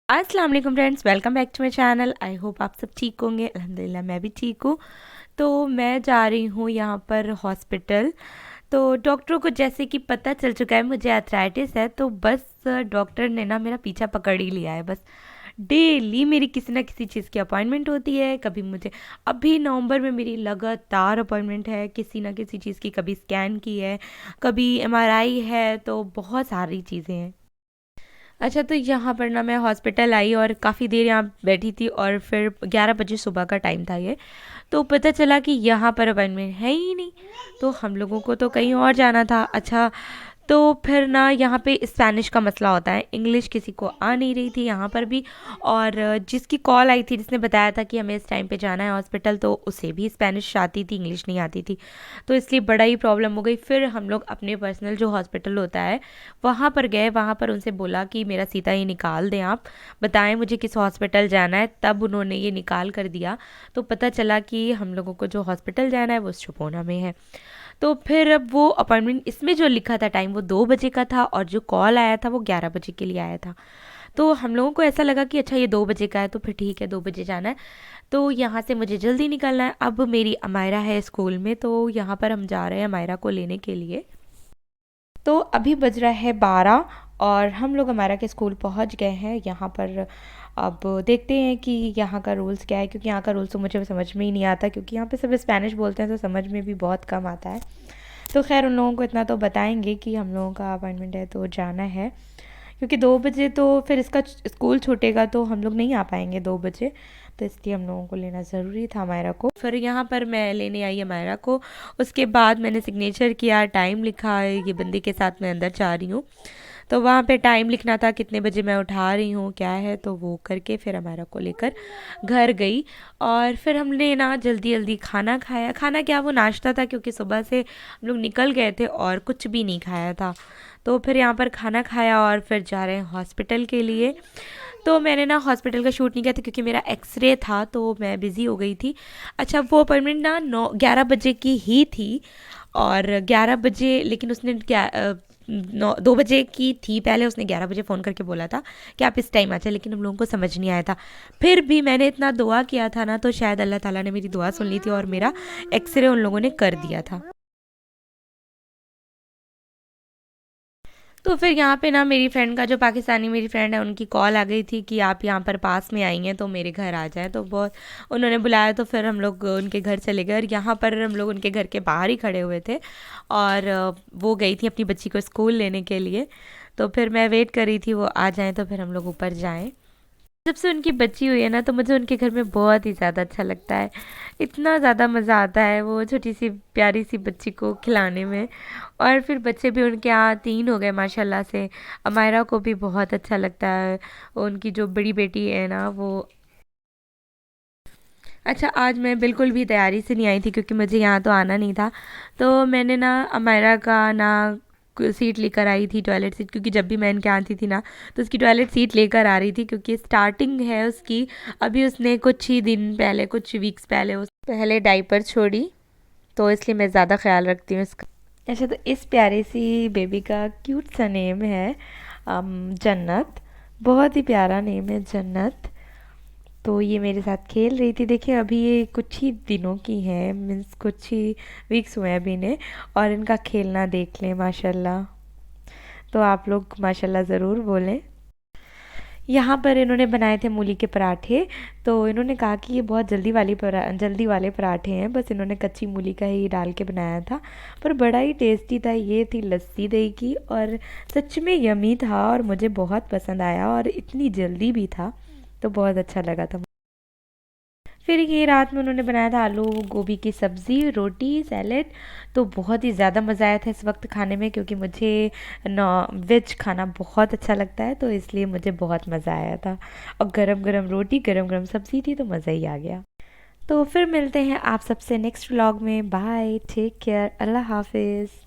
अस्सलाम वालेकुम friends, welcome back to my channel. I hope आप सब ठीक होंगे। अल्हम्दुलिल्लाह मैं भी ठीक हूँ। तो मैं जा रही हूँ यहाँ पर हॉस्पिटल। तो डॉक्टरों को जैसे कि पता चल चुका है मुझे आर्थराइटिस है, तो बस डॉक्टर ने ना मेरा पीछा पकड़ ही लिया है। बस डेली मेरी किसी ना किसी चीज़ की अपॉइंटमेंट होती है। कभी मुझे अभी नवंबर में मेरी लगातार अपॉइंटमेंट है किसी ना किसी चीज़ की। कभी स्कैन की है, कभी एमआरआई है, तो बहुत सारी चीज़ें हैं। अच्छा, तो यहाँ पर ना मैं हॉस्पिटल आई और काफ़ी देर यहाँ बैठी थी और फिर 11 बजे सुबह का टाइम था ये। तो पता चला कि यहाँ पर अपॉइंटमेंट है ही नहीं। तो हम लोगों को तो कहीं और जाना था। अच्छा, तो फिर ना यहाँ पे स्पेनिश का मसला होता है, इंग्लिश किसी को आ नहीं रही थी यहाँ पर भी। और जिसकी कॉल आई थी, जिसने बताया था कि हमें इस टाइम पे जाना है हॉस्पिटल, तो उसे भी स्पेनिश आती थी, इंग्लिश नहीं आती थी। तो इसलिए बड़ा ही प्रॉब्लम हो गई। फिर हम लोग अपने पर्सनल जो हॉस्पिटल होता है वहाँ पर गए। वहाँ पर उनसे बोला कि मेरा सीधा ये निकाल दें, आप बताएं मुझे किस हॉस्पिटल जाना है। तब उन्होंने ये निकाल कर दिया। तो पता चला कि हम लोगों को जो हॉस्पिटल जाना है वो शुपोना में है। तो फिर अब वो अपॉइंटमेंट, इसमें जो लिखा था टाइम वो 2 बजे का था और जो कॉल आया था वो 11 बजे के लिए आया था। तो हम लोगों को ऐसा लगा कि अच्छा ये 2 बजे का है तो फिर ठीक है, 2 बजे जाना है। तो यहाँ से मुझे जल्दी निकलना है। अब मेरी अमायरा है स्कूल में, तो यहाँ पर हम जा रहे हैं अमायरा को लेने के लिए। तो अभी बज रहा है 12 और हम लोग अमायरा के स्कूल पहुँच गए हैं यहाँ पर। अब देखते हैं कि यहाँ का रूल्स क्या है, क्योंकि यहाँ का रूल्स तो मुझे समझ में ही नहीं आता, क्योंकि यहाँ पे सब स्पेनिश बोलते हैं तो समझ में भी बहुत कम आता है। तो खैर उन लोगों को इतना तो बताएंगे कि हम लोगों का अपॉइंटमेंट है तो जाना है, क्योंकि 2 बजे तो फिर इसका स्कूल छूटेगा तो हम लोग नहीं आ पाएंगे 2 बजे। तो इसलिए हम लोगों को लेना ज़रूरी था मायरा को। फिर यहाँ पर मैं लेने आई मायरा को। उसके बाद मैंने सिग्नेचर किया, टाइम लिखा, ये बंदी के साथ मैं अंदर जा रही हूँ। तो वहाँ पे टाइम लिखना था, कितने बजे मैं उठा रही हूँ क्या है, तो वो करके फिर हमारा को लेकर घर गई। और फिर हमने ना जल्दी जल्दी खाना खाया। खाना क्या, वो नाश्ता था, क्योंकि सुबह से हम लोग निकल गए थे और कुछ भी नहीं खाया था। तो फिर यहाँ पर खाना खाया और फिर जा रहे हैं हॉस्पिटल के लिए। तो मैंने ना हॉस्पिटल का शूट नहीं किया था क्योंकि मेरा एक्सरे था, तो मैं बिज़ी हो गई थी। अच्छा, वो अपॉइंटमेंट ना 11 बजे की ही थी। और 11 बजे, लेकिन उसने क्या 2 बजे की थी पहले। उसने 11 बजे फ़ोन करके बोला था कि आप इस टाइम आ जाए, लेकिन हम लोगों को समझ नहीं आया था। फिर भी मैंने इतना दुआ किया था ना, तो शायद अल्लाह ताला ने मेरी दुआ सुन ली थी और मेरा एक्सरे उन लोगों ने कर दिया था। तो फिर यहाँ पे ना मेरी फ्रेंड का, जो पाकिस्तानी मेरी फ्रेंड है, उनकी कॉल आ गई थी कि आप यहाँ पर पास में आई हैं तो मेरे घर आ जाएं। तो बहुत उन्होंने बुलाया, तो फिर हम लोग उनके घर चले गए और यहाँ पर हम लोग उनके घर के बाहर ही खड़े हुए थे। और वो गई थी अपनी बच्ची को स्कूल लेने के लिए। तो फिर मैं वेट कर रही थी वो आ जाएं तो फिर हम लोग ऊपर जाएं। जब से उनकी बच्ची हुई है ना, तो मुझे उनके घर में बहुत ही ज़्यादा अच्छा लगता है। इतना ज़्यादा मज़ा आता है वो छोटी सी प्यारी सी बच्ची को खिलाने में। और फिर बच्चे भी उनके यहाँ 3 हो गए माशाल्लाह से। अमायरा को भी बहुत अच्छा लगता है। उनकी जो बड़ी बेटी है ना वो। अच्छा, आज मैं बिल्कुल भी तैयारी से नहीं आई थी क्योंकि मुझे यहाँ तो आना नहीं था। तो मैंने ना अमायरा का ना सीट लेकर आई थी, टॉयलेट सीट, क्योंकि जब भी मैं इनके आती थी ना तो उसकी टॉयलेट सीट लेकर आ रही थी, क्योंकि स्टार्टिंग है उसकी। अभी उसने कुछ ही दिन पहले, कुछ वीक्स पहले उस पहले डाइपर छोड़ी, तो इसलिए मैं ज़्यादा ख्याल रखती हूँ इसका। अच्छा, तो इस प्यारी सी बेबी का क्यूट सा नेम है जन्नत। बहुत ही प्यारा नेम है जन्नत। तो ये मेरे साथ खेल रही थी। देखिए अभी ये कुछ ही दिनों की है, मीन्स कुछ ही वीक्स हुए हैं अभी इन्हें। और इनका खेलना देख लें माशाल्लाह। तो आप लोग माशाल्लाह ज़रूर बोलें। यहाँ पर इन्होंने बनाए थे मूली के पराठे। तो इन्होंने कहा कि ये बहुत जल्दी वाले पराठे हैं, बस इन्होंने कच्ची मूली का ही डाल के बनाया था। पर बड़ा ही टेस्टी था। ये थी लस्सी दही की और सच में यमी था और मुझे बहुत पसंद आया और इतनी जल्दी भी था, तो बहुत अच्छा लगा था। फिर ये रात में उन्होंने बनाया था आलू गोभी की सब्ज़ी, रोटी, सैलेड। तो बहुत ही ज़्यादा मज़ा आया था इस वक्त खाने में, क्योंकि मुझे नॉ वेज खाना बहुत अच्छा लगता है, तो इसलिए मुझे बहुत मज़ा आया था। और गरम गरम रोटी, गरम गरम सब्ज़ी थी, तो मज़ा ही आ गया। तो फिर मिलते हैं आप सबसे नेक्स्ट व्लॉग में। बाय, टेक केयर, अल्लाह हाफिज़।